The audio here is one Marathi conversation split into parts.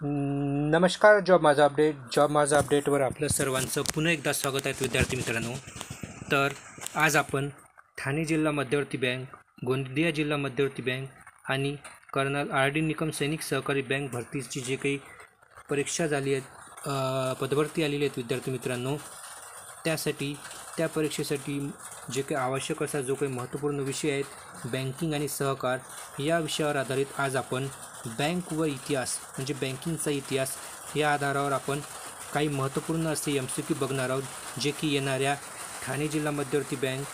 नमस्कार. जॉब माझा अपडेटवर आपलं सर्वांचं पुन्हा एकदा स्वागत आहे विद्यार्थी मित्रांनो. तर आज आपण ठाणे जिल्हा मध्यवर्ती बँक, गोंदिया जिल्हा मध्यवर्ती बँक आणि कर्नल आर डी निकम सैनिक सहकारी बँक भरतीची जे काही परीक्षा झाली आहेत, पदभरती आलेली आहेत विद्यार्थी मित्रांनो, त्या परीक्षेसाठी जे काही आवश्यक असा जो काही महत्त्वपूर्ण विषय आहेत बँकिंग आणि सहकार, या विषयावर आधारित आज आपण बँक व इतिहास म्हणजे बँकिंगचा इतिहास या आधारावर आपण काही महत्त्वपूर्ण असे MCQ बघणार आहोत, जे की येणाऱ्या ठाणे जिल्हा मध्यवर्ती बँक,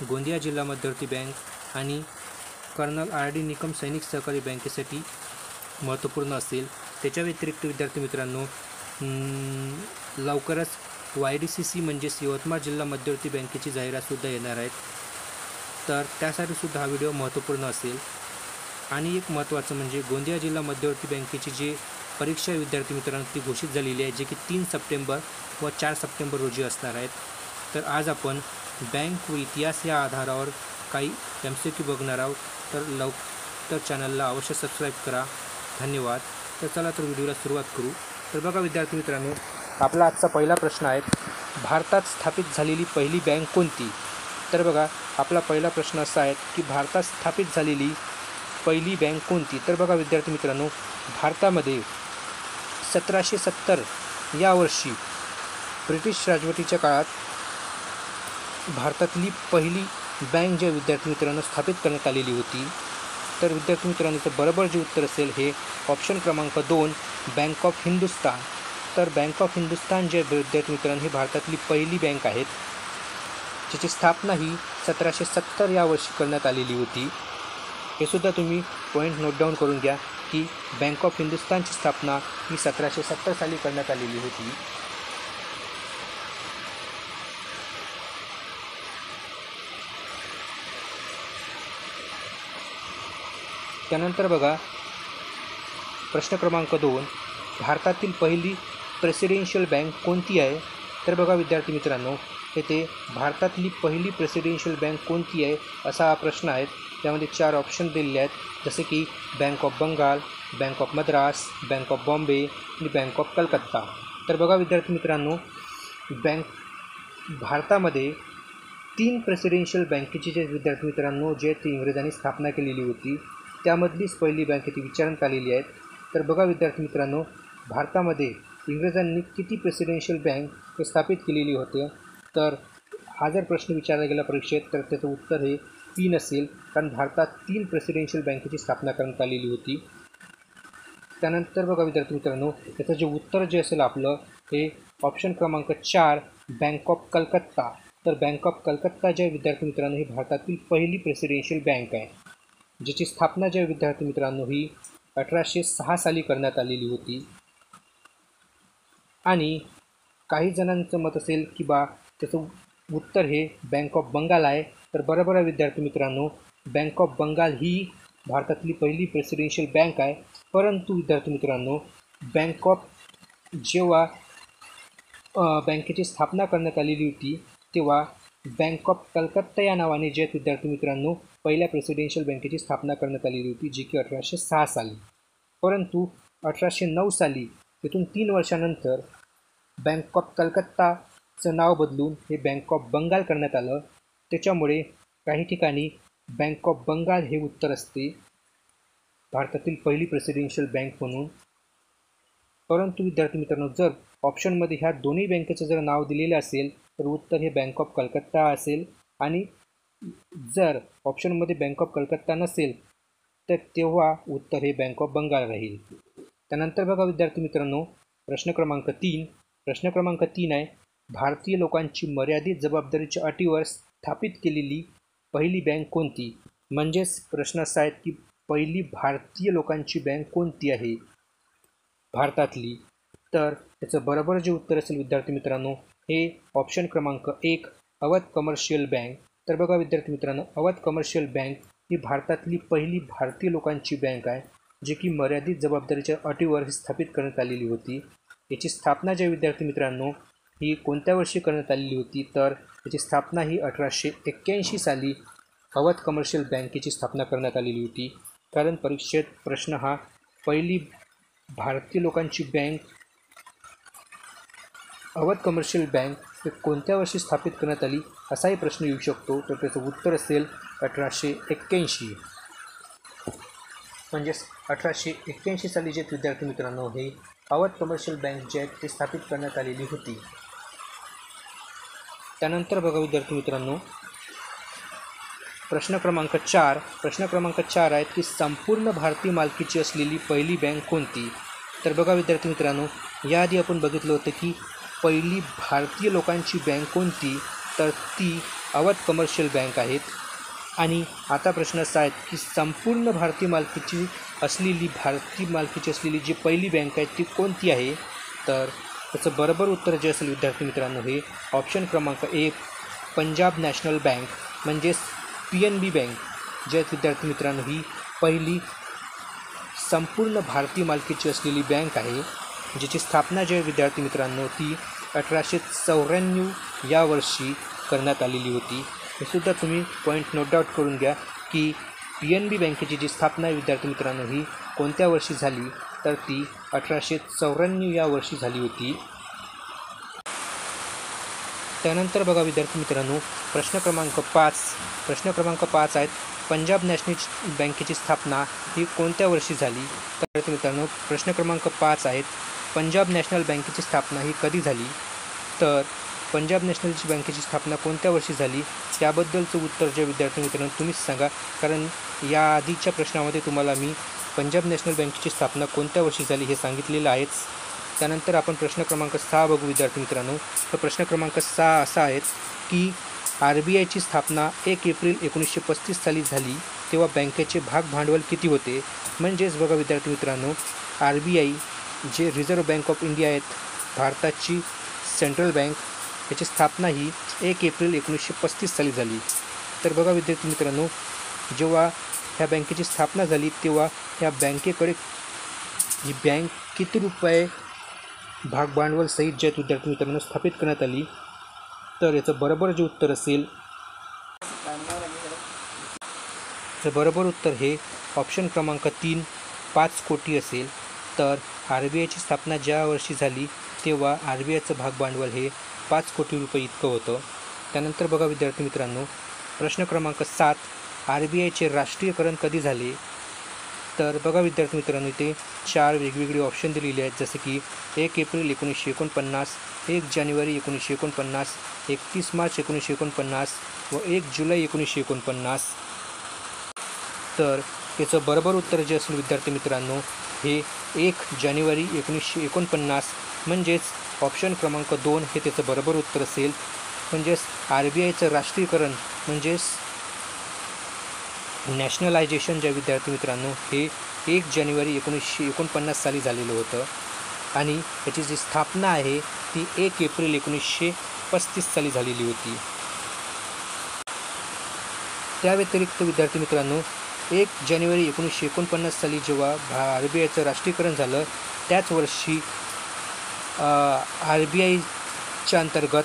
गोंदिया जिल्हा मध्यवर्ती बँक आणि कर्नल आर डी निकम सैनिक सहकारी बँकेसाठी महत्त्वपूर्ण असेल. त्याच्या व्यतिरिक्त विद्यार्थी मित्रांनो, लवकरच YDCC म्हणजेच यवतमाळ जिल्हा मध्यवर्ती बँकेची जाहिरातसुद्धा येणार आहेत. तर त्यासाठीसुद्धा हा व्हिडिओ महत्त्वपूर्ण असेल. आणि एक महत्त्वाचं म्हणजे गोंदिया जिल्हा मध्यवर्ती बँकेची जी परीक्षा विद्यार्थी मित्रांनो ती घोषित झालेली आहे, जे की 3 सप्टेंबर व 4 सप्टेंबर रोजी असणार आहेत. तर आज आपण बँक व इतिहास या आधारावर काही MCQ बघणार आहोत. तर चॅनलला अवश्य सबस्क्राईब करा. धन्यवाद. तर चला तर व्हिडिओला सुरुवात करू. तर बघा विद्यार्थी मित्रांनो, आपला आजचा पहिला प्रश्न आहे, भारतात स्थापित झालेली पहिली बँक कोणती? तर बघा आपला पहिला प्रश्न असा आहे की भारतात स्थापित झालेली पहिली बँक कोणती? तर बघा विद्यार्थी मित्रांनो, भारतामध्ये 1770 या वर्षी ब्रिटिश राजवटीच्या काळात भारतातली पहिली बँक ज्या विद्यार्थी मित्रांनो स्थापित करण्यात आलेली होती. तर विद्यार्थी मित्रांनो बरोबर जे उत्तर असेल हे ऑप्शन क्रमांक 2, बँक ऑफ हिंदुस्तान. तर बँक ऑफ हिंदुस्तान जे विद्यार्थी मित्रांनो ही भारतातली पहिली बँक आहेत, जिची स्थापना ही 1770 या वर्षी करण्यात आलेली होती. हे सुद्धा तुम्ही पॉईंट नोट डाऊन करून घ्या की बँक ऑफ हिंदुस्तानची स्थापना ही 1770 साली करण्यात आलेली होती. त्यानंतर बघा प्रश्न क्रमांक 2, भारतातील पहिली प्रेसिडेन्शियल बँक कोणती आहे? तर बघा विद्यार्थी मित्रांनो, येथे भारतातली पहिली प्रेसिडेन्शियल बँक कोणती आहे असा हा प्रश्न आहे. त्यामध्ये 4 ऑप्शन दिलेले आहेत, जसे की bank of Bengal, bank of Madras, bank of Bombay आणि बँक ऑफ कलकत्ता. तर बघा विद्यार्थी मित्रांनो, भारतामध्ये 3 प्रेसिडेन्शियल बँकेची जे विद्यार्थी मित्रांनो जे ती इंग्रजांनी स्थापना केलेली होती, त्यामधलीच पहिली बँक ती विचारण्यात आलेली आहे. तर बघा विद्यार्थी मित्रांनो, भारतामध्ये इंग्रजांनी किती प्रेसिडेन्शियल बँक स्थापित केलेली होते? तर हा जर प्रश्न विचारला गेला परीक्षेत तर त्याचं उत्तर हे 3 असेल, कारण भारतात 3 प्रेसिडेन्शियल बँकेची स्थापना करण्यात आलेली होती. त्यानंतर बघा विद्यार्थी मित्रांनो, त्याचं जे उत्तर जे असेल आपलं हे ऑप्शन क्रमांक 4, बँक ऑफ कलकत्ता. तर बँक ऑफ कलकत्ता ज्या विद्यार्थी मित्रांनो ही भारतातील पहिली प्रेसिडेन्शियल बँक आहे, जिची स्थापना ज्या विद्यार्थी मित्रांनो ही 1806 साली करण्यात आलेली होती. आणि काही जणांचं मत असेल की त्याचं उत्तर हे बँक ऑफ बंगाल आहे. तर बरोबर आहे विद्यार्थी मित्रांनो, बँक ऑफ बंगाल ही भारतातली पहिली प्रेसिडेन्शियल बँक आहे. परंतु विद्यार्थी मित्रांनो, जेव्हा बँकेची स्थापना करण्यात आलेली होती, तेव्हा बँक ऑफ कलकत्ता या नावाने जे विद्यार्थी मित्रांनो पहिल्या प्रेसिडेन्शियल बँकेची स्थापना करण्यात आलेली होती, जी की 1806 साली. परंतु 1809 साली तिथून 3 वर्षानंतर बँक ऑफ कलकत्ताचं नाव बदलून हे बँक ऑफ बंगाल करण्यात आलं. त्याच्यामुळे काही ठिकाणी बँक ऑफ बंगाल हे उत्तर असते भारतातील पहिली प्रेसिडेन्शियल बँक म्हणून. परंतु विद्यार्थी मित्रांनो, जर ऑप्शनमध्ये ह्या दोन्ही बँकेचं जर नाव दिलेलं असेल तर उत्तर हे बँक ऑफ कलकत्ता असेल, आणि जर ऑप्शनमध्ये बँक ऑफ कलकत्ता नसेल तर तेव्हा उत्तर हे बँक ऑफ बंगाल राहील. त्यानंतर बघा विद्यार्थी मित्रांनो, प्रश्न क्रमांक 3 आहे, भारतीय लोकांची मर्यादित जबाबदारीच्या अटीवर स्थापित केलेली पहिली बँक कोणती? म्हणजेच प्रश्न असा आहे की पहिली भारतीय लोकांची बँक कोणती आहे भारतातली? तर त्याचं बरोबर जे उत्तर असेल विद्यार्थी मित्रांनो हे ऑप्शन क्रमांक 1, अवध कमर्शियल बँक. तर बघा विद्यार्थी मित्रांनो, अवध कमर्शियल बँक ही भारतातली पहिली भारतीय लोकांची बँक आहे, जी की मर्यादित जबाबदारीच्या अटीवर स्थापित करण्यात आलेली होती. याची स्थापना ज्या विद्यार्थी मित्रांनो ही कोणत्या वर्षी करण्यात आलेली होती? तर याची स्थापना ही 1881 साली अवध कमर्शियल बँकेची स्थापना करण्यात आलेली होती. कारण परीक्षेत प्रश्न हा पहिली भारतीय लोकांची बँक अवध कमर्शियल बँक हे कोणत्या वर्षी स्थापित करण्यात आली असाही प्रश्न येऊ शकतो. तर त्याचं उत्तर असेल 1881. म्हणजेच 1881 साली जे विद्यार्थी मित्रांनो हे अवध कमर्शियल बँक जे आहे ते स्थापित करण्यात आलेली होती. त्यानंतर बघा विद्यार्थी मित्रांनो, प्रश्न क्रमांक 4 आहेत की संपूर्ण भारतीय मालकीची असलेली पहिली बँक कोणती. तर बघा विद्यार्थी मित्रांनो, याआधी आपण बघितलं होतं की पहिली भारतीय लोकांची बँक कोणती, तर ती अवध कमर्शियल बँक आहेत. आणि आता प्रश्न असा आहे की संपूर्ण भारतीय मालकीची असलेली जी पहिली बँक आहे ती कोणती आहे. तर त्याचं बरोबर उत्तर जे असेल विद्यार्थी मित्रांनो हे ऑप्शन क्रमांक 1 पंजाब नॅशनल बँक म्हणजेच PNB बँक जे विद्यार्थी मित्रांनो ही पहिली संपूर्ण भारतीय मालकीची असलेली बँक आहे, जिची स्थापना जे विद्यार्थी मित्रांनो ती 1894 या वर्षी करण्यात आलेली होती. हे सुद्धा तुम्ही पॉईंट नोट डाऊन करून घ्या की PNB बँकेची जी स्थापना आहे विद्यार्थी मित्रांनो ही कोणत्या वर्षी झाली, तर ती 1894 या वर्षी झाली होती. त्यानंतर बघा विद्यार्थी मित्रांनो, प्रश्न क्रमांक 5 आहेत पंजाब नॅशनल बँकेची स्थापना ही कोणत्या वर्षी झाली. तर मित्रांनो प्रश्न क्रमांक 5 आहेत पंजाब नॅशनल बँकेची स्थापना ही कधी झाली. तर पंजाब नॅशनल बँकेची स्थापना कोणत्या वर्षी झाली त्याबद्दलचं उत्तर जे विद्यार्थी मित्रांनो तुम्हीच सांगा, कारण या आधीच्या प्रश्नामध्ये तुम्हाला मी पंजाब नॅशनल बँकेची स्थापना कोणत्या वर्षी झाली हे सांगितलेलं आहेच. त्यानंतर आपण प्रश्न क्रमांक 6 बघू विद्यार्थी मित्रांनो. तर प्रश्न क्रमांक 6 असा आहे की RBIची स्थापना 1 एप्रिल 1935 साली झाली तेव्हा बँकेचे भाग भांडवल किती होते. म्हणजेच बघा विद्यार्थी मित्रांनो, RBI जे रिझर्व्ह बँक ऑफ इंडिया आहेत, भारताची सेंट्रल बँक, याची स्थापना ही 1 एप्रिल 1935 साली झाली. तर बघा विद्यार्थी मित्रांनो, जेव्हा ह्या बँकेची स्थापना झाली तेव्हा ह्या बँकेकडे ही बँक किती रुपये भागभांडवल सहित जे विद्यार्थी मित्रांनो स्थापित करण्यात आली. तर याचं बरोबर जे उत्तर असेल, तर बरोबर उत्तर हे ऑप्शन क्रमांक 3 5 कोटी असेल. तर RBIची स्थापना ज्या वर्षी झाली तेव्हा RBIचं भागभांडवल हे 5 कोटी रुपये इतकं होतं. त्यानंतर बघा विद्यार्थी मित्रांनो, प्रश्न क्रमांक 7 RBIचे राष्ट्रीयकरण कधी झाले. तर बघा विद्यार्थी मित्रांनो, इथे 4 वेगवेगळे ऑप्शन दिलेले आहेत, जसे की 1 एप्रिल 1949, 1 जानेवारी 1949, 31 मार्च 1949 व 1 जुलै 1949. तर याचं बरोबर उत्तर जे असेल विद्यार्थी मित्रांनो हे 1 जानेवारी 1949 म्हणजेच ऑप्शन क्रमांक 2 हे त्याचं बरोबर उत्तर असेल. म्हणजेच RBIचं राष्ट्रीयकरण म्हणजेच नॅशनलायझेशन ज्या विद्यार्थी मित्रांनो हे 1 जानेवारी 1949 साली झालेलं होतं आणि याची जी स्थापना आहे ती 1 एप्रिल 1935 साली झालेली होती. त्या व्यतिरिक्त विद्यार्थी मित्रांनो 1 जानेवारी 1949 साली जेव्हा RBIचं राष्ट्रीयकरण झालं त्याच वर्षी RBIच्या अंतर्गत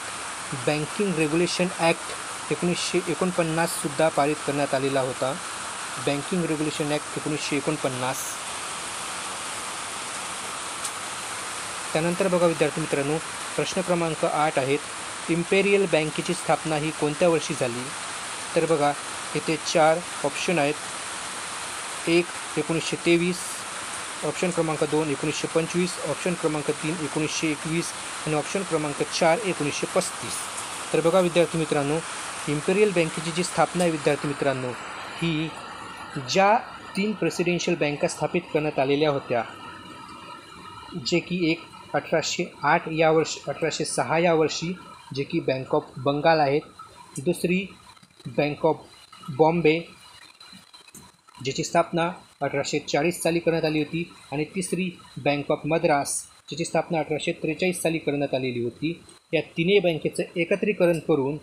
बँकिंग रेग्युलेशन ॲक्ट 1949 सुद्धा पारित करण्यात आलेला होता. Banking regulation act 1949. त्यानंतर बघा विद्यार्थी मित्रांनो, प्रश्न क्रमांक 8 आहेत इम्पेरियल बँकेची स्थापना ही कोणत्या वर्षी झाली. तर बघा इथे 4 ऑप्शन आहेत. 1 1923, ऑप्शन क्रमांक 2 1925, ऑप्शन क्रमांक 3 1921 आणि ऑप्शन क्रमांक 4 1935. तर बघा विद्यार्थी मित्रांनो, इम्पेरियल बँकेची जी स्थापना आहे विद्यार्थी मित्रांनो ही ज्या 3 प्रेसिडेन्शियल बँका स्थापित करण्यात आलेल्या होत्या, जे की एक 1808 या वर्षी 1806 या वर्षी जे की बँक ऑफ बंगाल आहेत, दुसरी बँक ऑफ बॉम्बे ज्याची स्थापना 1840 साली करण्यात आली होती आणि तिसरी बँक ऑफ मद्रास ज्याची स्थापना 1843 साली करण्यात आलेली होती. या तिन्ही बँकेचं एकत्रीकरण करून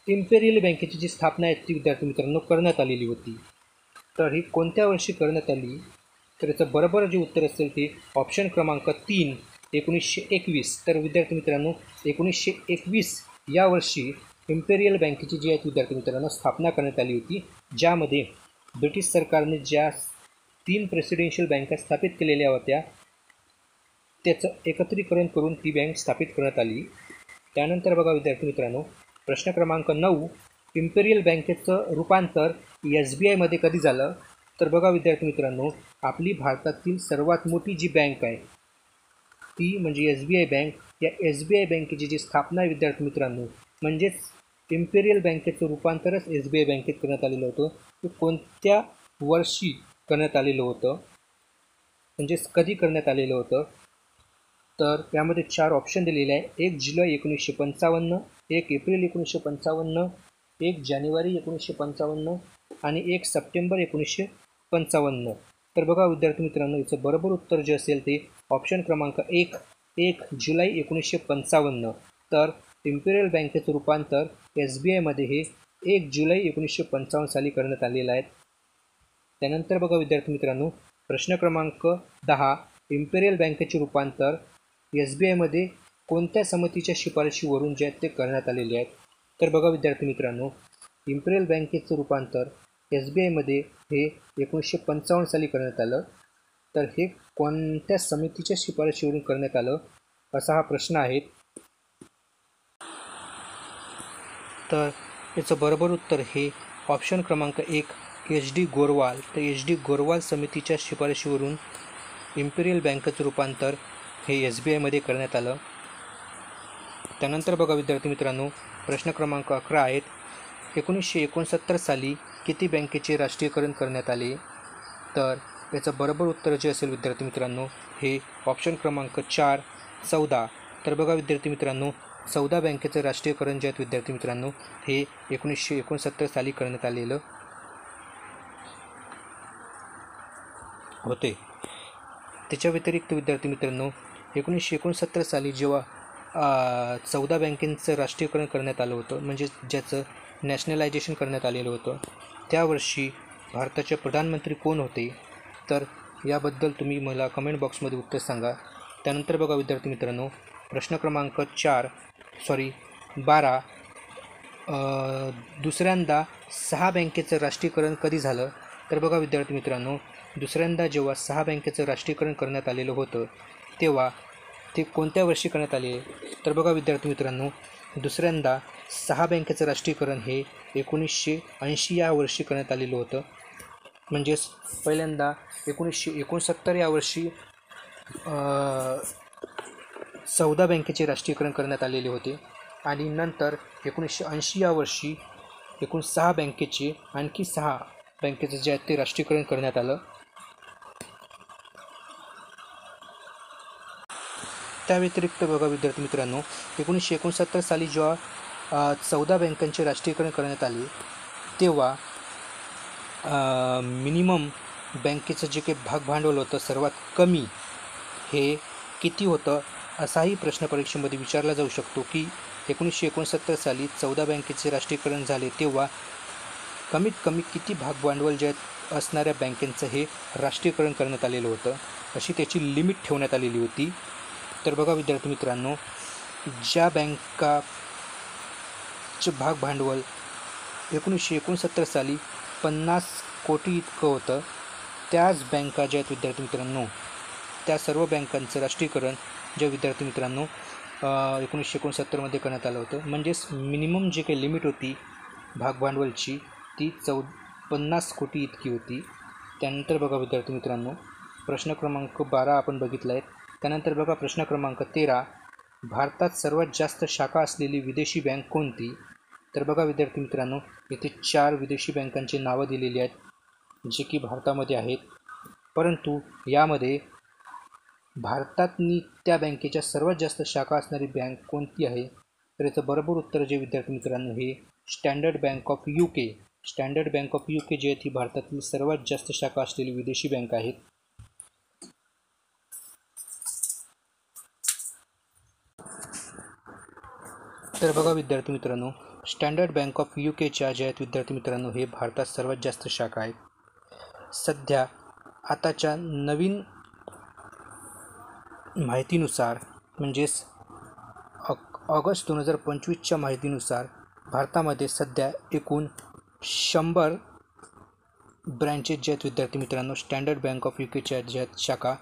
इम्पेरियल बँकेची जी स्थापना आहे ती विद्यार्थी मित्रांनो करण्यात आलेली होती. तर ही कोणत्या वर्षी करण्यात आली, तर याचं बरोबर जे उत्तर असेल ते ऑप्शन क्रमांक 3 1921. तर विद्यार्थी मित्रांनो 1921 या वर्षी इम्पेरियल बँकेची जी आहे विद्यार्थी मित्रांनो स्थापना करण्यात आली होती, ज्यामध्ये ब्रिटिश सरकारने ज्या 3 प्रेसिडेन्शियल बँका स्थापित केलेल्या होत्या, त्याचं एकत्रीकरण करून ती बँक स्थापित करण्यात आली. त्यानंतर बघा विद्यार्थी मित्रांनो, प्रश्न क्रमांक 9, इम्पेरियल बँकेचं रूपांतर SBIमध्ये कधी झालं? तर बघा विद्यार्थी मित्रांनो, आपली भारतातील सर्वात मोठी जी बँक आहे ती म्हणजे SBI बँक. या SBI बँकेची जी स्थापना आहे विद्यार्थी मित्रांनो, म्हणजेच इम्पेरियल बँकेचं रूपांतरच SBI बँकेत करण्यात आलेलं होतं. ते कोणत्या वर्षी करण्यात आलेलं होतं, म्हणजेच कधी करण्यात आलेलं होतं? तर यामध्ये 4 ऑप्शन दिलेले आहे. 1 जुलै 1955, 1 एप्रिल 1955, 1 जानेवारी 1955 आणि 1 सप्टेंबर 1955. तर बघा विद्यार्थी मित्रांनो, याचं बरोबर उत्तर जे असेल ते ऑप्शन क्रमांक 1 जुलै 1955. तर इम्पेरियल बँकेचं रूपांतर SBIमध्ये हे 1 जुलै 1955 साली करण्यात आलेलं आहे. त्यानंतर बघा विद्यार्थी मित्रांनो, प्रश्न क्रमांक 10, इम्पेरियल बँकेचे रूपांतर SBIमध्ये कोणत्या समितीच्या शिफारशीवरून जे आहेत ते करण्यात आलेले आहेत? तर बघा विद्यार्थी मित्रांनो, इम्पेरियल बँकेचं रूपांतर SBIमध्ये हे 1955 साली करण्यात आलं. तर हे कोणत्या समितीच्या शिफारशीवरून करण्यात आलं, असा हा प्रश्न आहे. तर याचं बरोबर उत्तर हे ऑप्शन क्रमांक 1 HD गोरवाल. तर HD गोरवाल समितीच्या शिफारशीवरून इम्पेरियल बँकेचं रूपांतर हे SBIमध्ये करण्यात आलं. त्यानंतर बघा विद्यार्थी मित्रांनो, प्रश्न क्रमांक 11 आहेत. 1969 साली किती बँकेचे राष्ट्रीयकरण करण्यात आले? तर याचं बरोबर उत्तर जे असेल विद्यार्थी मित्रांनो, हे ऑप्शन क्रमांक 4 14. तर बघा विद्यार्थी मित्रांनो, 14 बँकेचं राष्ट्रीयकरण जे आहेत विद्यार्थी मित्रांनो, हे 1969 साली करण्यात आलेलं होते. त्याच्या व्यतिरिक्त विद्यार्थी मित्रांनो, 1969 साली जेव्हा 14 बँकेचं राष्ट्रीयकरण करण्यात आलं होतं, म्हणजे ज्याचं नॅशनलायझेशन करण्यात आलेलं होतं, त्यावर्षी भारताचे प्रधानमंत्री कोण होते? तर याबद्दल तुम्ही मला कमेंट बॉक्समध्ये उत्तर सांगा. त्यानंतर बघा विद्यार्थी मित्रांनो, प्रश्न क्रमांक 12, दुसऱ्यांदा 6 बँकेचं राष्ट्रीयकरण कधी झालं? तर बघा विद्यार्थी मित्रांनो, दुसऱ्यांदा जेव्हा 6 बँकेचं राष्ट्रीयकरण करण्यात आलेलं होतं, तेव्हा ते कोणत्या वर्षी करण्यात आले? तर बघा विद्यार्थी मित्रांनो, दुसऱ्यांदा 6 बँकेचं राष्ट्रीयकरण हे 1980 या वर्षी करण्यात आलेलं होतं. म्हणजेच पहिल्यांदा 1969 या वर्षी 14 बँकेचे राष्ट्रीयकरण करण्यात आलेले होते आणि नंतर 1980 या वर्षी एकूण 6 बँकेचे आणखी 6 बँकेचं जे आहे ते राष्ट्रीयकरण करण्यात आलं. त्या व्यतिरिक्त बघा विद्यार्थी मित्रांनो, 1969 साली जेव्हा 14 बँकांचे राष्ट्रीयकरण करण्यात आले, तेव्हा मिनिमम बँकेचं जे काही भागभांडवल होतं सर्वात कमी हे किती होतं, असाही प्रश्न परीक्षेमध्ये विचारला जाऊ शकतो की 1969 साली 14 बँकेचे राष्ट्रीयकरण झाले, तेव्हा कमीत कमी किती भागभांडवल जे असणाऱ्या बँकेचं हे राष्ट्रीयकरण करण्यात आलेलं होतं, अशी त्याची लिमिट ठेवण्यात आलेली होती. तर बघा विद्यार्थी मित्रांनो, ज्या बँकाचे भागभांडवल 1969 साली 50 कोटी इतकं होतं, त्याच बँका ज्या आहेत विद्यार्थी मित्रांनो, त्या सर्व बँकांचं राष्ट्रीयकरण ज्या विद्यार्थी मित्रांनो 1969 करण्यात आलं होतं. म्हणजेच मिनिमम जे काही लिमिट होती भागभांडवलची ती 50 कोटी इतकी होती. त्यानंतर बघा विद्यार्थी मित्रांनो, प्रश्न क्रमांक 12 आपण बघितला आहे. त्यानंतर बघा प्रश्न क्रमांक 13, भारतात सर्वात जास्त शाखा असलेली विदेशी बँक कोणती? तर बघा विद्यार्थी मित्रांनो, येथे 4 विदेशी बँकांची नावं दिलेली आहेत जे की भारतामध्ये आहेत, परंतु यामध्ये भारतातनी त्या बँकेच्या सर्वात जास्त शाखा असणारी बँक कोणती आहे? तर याचं बरोबर उत्तर जे विद्यार्थी मित्रांनो, हे standard bank of UK. Standard bank of UK जी आहे ती भारतातील सर्वात जास्त शाखा असलेली विदेशी बँक आहेत. तर बघा विद्यार्थी मित्रांनो, स्टँडर्ड बँक ऑफ UKच्या ज्या आहेत विद्यार्थी मित्रांनो, हे भारतात सर्वात जास्त शाखा आहेत. सध्या आताच्या नवीन माहितीनुसार, म्हणजेच ऑगस्ट 2025च्या माहितीनुसार भारतामध्ये सध्या एकूण 100 ब्रँचेस जे आहेत विद्यार्थी मित्रांनो, स्टँडर्ड बँक ऑफ UKच्या ज्या शाखा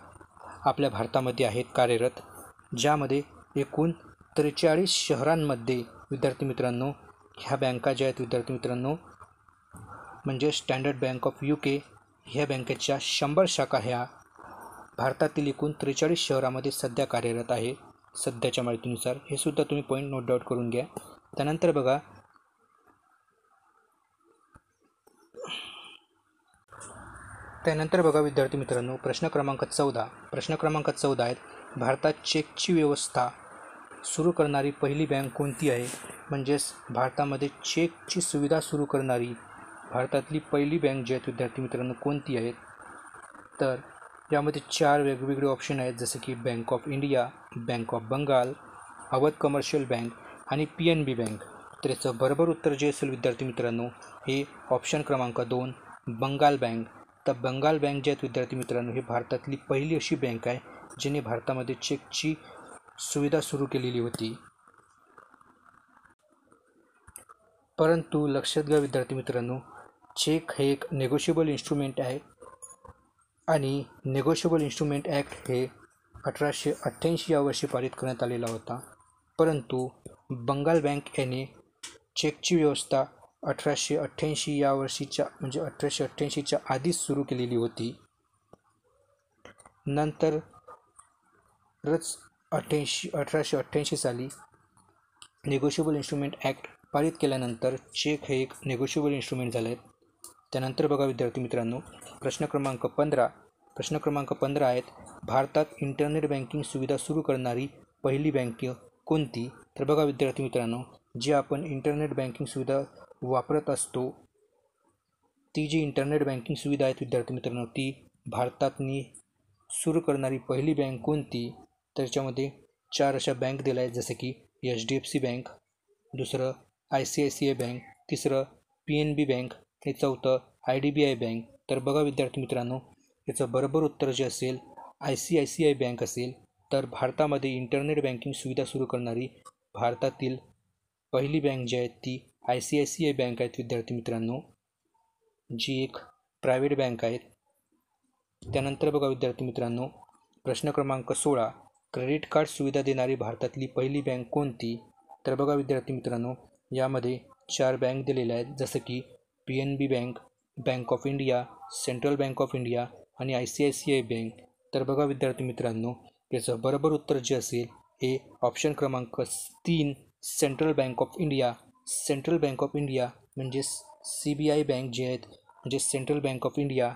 आपल्या भारतामध्ये आहेत कार्यरत, ज्यामध्ये एकूण 43 शहरांमध्ये विद्यार्थी मित्रांनो ह्या बँका ज्या आहेत विद्यार्थी मित्रांनो, म्हणजे स्टँडर्ड बँक ऑफ UK ह्या बँकेच्या 100 शाखा ह्या भारतातील एकूण 43 शहरामध्ये सध्या कार्यरत आहे सध्याच्या माहितीनुसार. हे सुद्धा तुम्ही पॉईंट नोट डाऊन करून घ्या. त्यानंतर बघा विद्यार्थी मित्रांनो, प्रश्न क्रमांक 14 आहेत. भारतात चेकची व्यवस्था सुरू करणारी पहिली बँक कोणती आहे? म्हणजेच भारतामध्ये चेकची सुविधा सुरू करणारी भारतातली पहिली बँक जी आहेत विद्यार्थी मित्रांनो कोणती आहेत? तर यामध्ये 4 वेगवेगळे ऑप्शन आहेत, जसे की bank of India, bank of Bengal, Awadh commercial bank आणि PNB बँक. तर याचं बरोबर उत्तर जे असेल विद्यार्थी मित्रांनो हे ऑप्शन क्रमांक 2 बंगाल बँक. तर बंगाल बँक जे आहेत विद्यार्थी मित्रांनो ही भारतातली पहिली अशी बँक आहे जिने भारतामध्ये चेकची सुविधा सुरू केलेली होती. परंतु लक्षात घ्या विद्यार्थी मित्रांनो, चेक हे एक नेगोशिएबल इन्स्ट्रुमेंट आहे आणि नेगोशिएबल इन्स्ट्रुमेंट ॲक्ट हे 1888 या वर्षी पारित करण्यात आलेला होता. परंतु बंगाल बँक याने चेकची व्यवस्था 1888 या वर्षीच्या म्हणजे 1888च्या आधीच सुरू केलेली होती. नंतरच 1888 साली नेगोशिएबल इन्स्ट्रुमेंट ॲक्ट पारित केल्यानंतर चेक हे एक नेगोशिएबल इन्स्ट्रुमेंट झाले आहेत. त्यानंतर बघा विद्यार्थी मित्रांनो, प्रश्न क्रमांक 15 आहेत. भारतात इंटरनेट बँकिंग सुविधा सुरू करणारी पहिली बँक कोणती? तर बघा विद्यार्थी मित्रांनो, जी आपण इंटरनेट बँकिंग सुविधा वापरत असतो ती जी इंटरनेट बँकिंग सुविधा आहे विद्यार्थी मित्रांनो ती भारतातनी सुरू करणारी पहिली बँक कोणती? त्याच्यामध्ये 4 अशा बँक दिल्या आहेत, जसे की HDFC बँक, दुसरं ICICI बँक, तिसरं PNB बँक हे चौथं IDBI बँक. तर बघा विद्यार्थी मित्रांनो याचं बरोबर उत्तर जे असेल ICICI बँक असेल. तर भारतामध्ये इंटरनेट बँकिंग सुविधा सुरू करणारी भारतातील पहिली बँक जी आहे ती ICICI बँक आहेत विद्यार्थी मित्रांनो, जी एक प्रायव्हेट बँक आहे. त्यानंतर बघा विद्यार्थी मित्रांनो, प्रश्न क्रमांक 16 क्रेडिट कार्ड सुविधा देणारी भारतातली पहिली बँक कोणती? तर बघा विद्यार्थी मित्रांनो यामध्ये 4 बँक दिलेल्या आहेत, जसं की PNB bank, bank of India, central bank of India आणि ICICI बँक. तर बघा विद्यार्थी मित्रांनो याचं बरोबर उत्तर जे असेल हे ऑप्शन क्रमांक 3 central bank of India. Central bank of India म्हणजे CBI बँक जे आहेत म्हणजे सेंट्रल बँक ऑफ इंडिया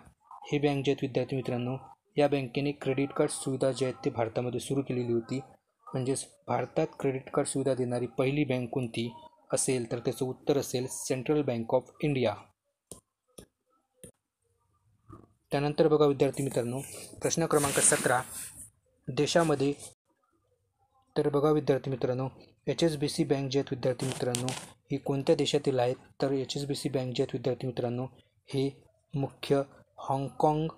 हे बँक जे आहेत विद्यार्थी मित्रांनो या बँकेने क्रेडिट कार्ड सुविधा जे आहेत ते भारतामध्ये सुरू केलेली होती. म्हणजेच भारतात क्रेडिट कार्ड सुविधा देणारी पहिली बँक कोणती असेल तर त्याचं उत्तर असेल सेंट्रल बँक ऑफ इंडिया. त्यानंतर बघा विद्यार्थी मित्रांनो, प्रश्न क्रमांक 17 देशामध्ये. तर बघा विद्यार्थी मित्रांनो HSBC बँक जे आहेत विद्यार्थी मित्रांनो ही कोणत्या देशातील आहेत? तर HSBC बँक जे आहेत विद्यार्थी मित्रांनो हे मुख्य हाँगकाँग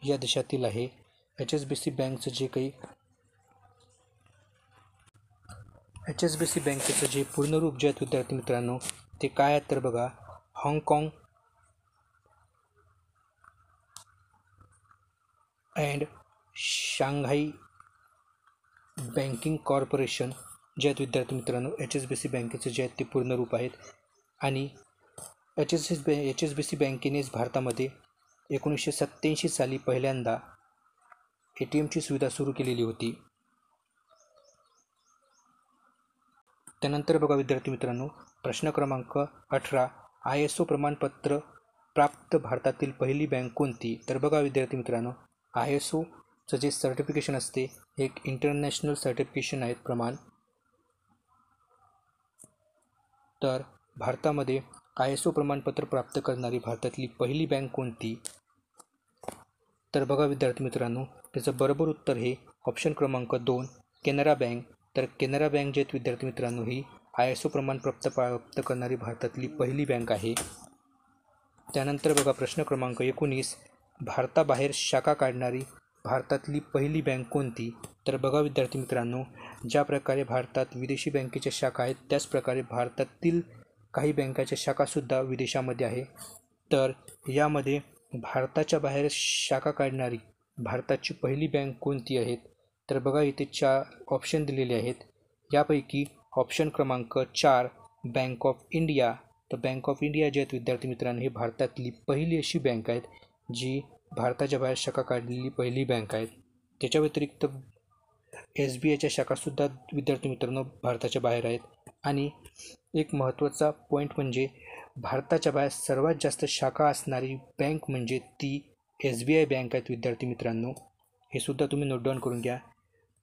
या देशातील आहे. HSBC बँकचं जे पूर्ण रूप जे आहेत विद्यार्थी मित्रांनो ते काय आहेत? तर बघा हाँगकाँग अँड शांघाई बँकिंग कॉर्पोरेशन जे आहेत विद्यार्थी मित्रांनो HSBC बँकेचे जे आहेत ते पूर्ण रूप आहेत. आणि HSBC बँकेनेच भारतामध्ये 1987 साली पहिल्यांदा ATMची सुविधा सुरू केलेली होती. त्यानंतर बघा विद्यार्थी मित्रांनो, प्रश्न क्रमांक 18 ISO प्रमाणपत्र प्राप्त भारतातील पहिली बँक कोणती? तर बघा विद्यार्थी मित्रांनो ISOचं जे सर्टिफिकेशन असते एक इंटरनॅशनल सर्टिफिकेशन आहे प्रमाण. तर भारतामध्ये ISO प्रमाणपत्र प्राप्त करणारी भारतातली पहिली बँक कोणती? तर बघा विद्यार्थी मित्रांनो त्याचं बरोबर उत्तर हे ऑप्शन क्रमांक 2 कॅनरा बँक. तर कॅनरा बँक जे आहेत विद्यार्थी मित्रांनो ही ISO प्रमाण प्राप्त करणारी भारतातली पहिली बँक आहे. त्यानंतर बघा प्रश्न क्रमांक 19 भारताबाहेर शाखा काढणारी भारतातली पहिली बँक कोणती? तर बघा विद्यार्थी मित्रांनो ज्या प्रकारे भारतात विदेशी बँकेच्या शाखा आहेत त्याच प्रकारे भारतातील काही बँकाच्या शाखासुद्धा विदेशामध्ये आहे. तर यामध्ये भारताच्या बाहेर शाखा काढणारी भारताची पहिली बँक कोणती आहेत? तर बघा इथे 4 ऑप्शन दिलेले आहेत. यापैकी ऑप्शन क्रमांक 4 बँक ऑफ इंडिया. तर बँक ऑफ इंडिया जे आहेत विद्यार्थी मित्रांनो, ही भारतातली पहिली अशी बँक आहेत जी भारताच्या बाहेर शाखा काढलेली पहिली बँक आहेत. त्याच्या व्यतिरिक्त SBIच्या शाखासुद्धा विद्यार्थी मित्रांनो भारताच्या बाहेर आहेत. आणि एक महत्त्वाचा पॉईंट म्हणजे भारताच्या बाहेर सर्वात जास्त शाखा असणारी बँक म्हणजे ती SBI बँक आहेत विद्यार्थी मित्रांनो, हे सुद्धा तुम्ही नोट डाऊन करून घ्या.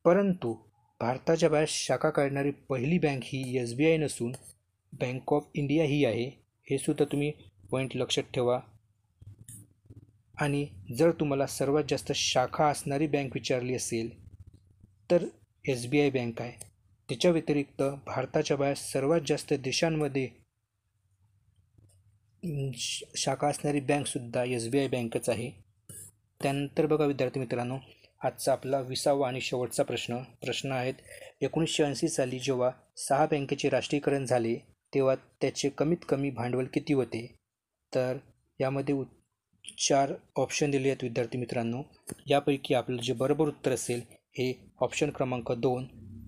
परंतु भारताच्या बाहेर शाखा काढणारी पहिली बँक ही SBI नसून बँक ऑफ इंडिया ही आहे, हे सुद्धा तुम्ही पॉईंट लक्षात ठेवा. आणि जर तुम्हाला सर्वात जास्त शाखा असणारी बँक विचारली असेल तर SBI बँक आहे. त्याच्या व्यतिरिक्त भारताच्या बाहेर सर्वात जास्त देशांमध्ये शाखा असणारी बँकसुद्धा SBI बँकच आहे. त्यानंतर बघा विद्यार्थी मित्रांनो, आजचा आपला 20वा आणि शेवटचा प्रश्न आहेत. 1980 साली जेव्हा 6 बँकेचे राष्ट्रीयकरण झाले तेव्हा त्याचे कमीत कमी भांडवल किती होते? तर यामध्ये 4 ऑप्शन दिले आहेत विद्यार्थी मित्रांनो. यापैकी आपलं जे बरोबर उत्तर असेल हे ऑप्शन क्रमांक 2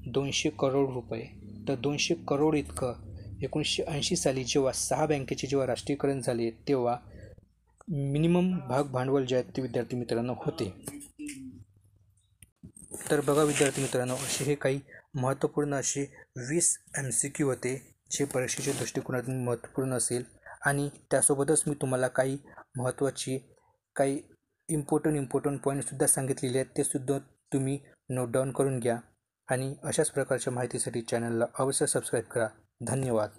200 करोड रुपये. तर 200 करोड इतकं 1980 साली जेव्हा 6 बँकेचे जेव्हा राष्ट्रीयकरण झाले तेव्हा मिनिमम भाग भांडवल जे आहेत ते विद्यार्थी मित्रांनो होते. तर बघा विद्यार्थी मित्रांनो, असे हे काही महत्त्वपूर्ण असे 20 MCQ होते जे परीक्षेच्या दृष्टिकोनातून महत्त्वपूर्ण असेल. आणि त्यासोबतच मी तुम्हाला काही महत्त्वाची काही इम्पॉर्टंट पॉईंटसुद्धा सांगितलेले आहेत, ते सुद्धा तुम्ही नोट डाऊन करून घ्या. आणि अशाच प्रकारच्या माहितीसाठी चॅनलला अवश्य सबस्क्राईब करा. धन्यवाद.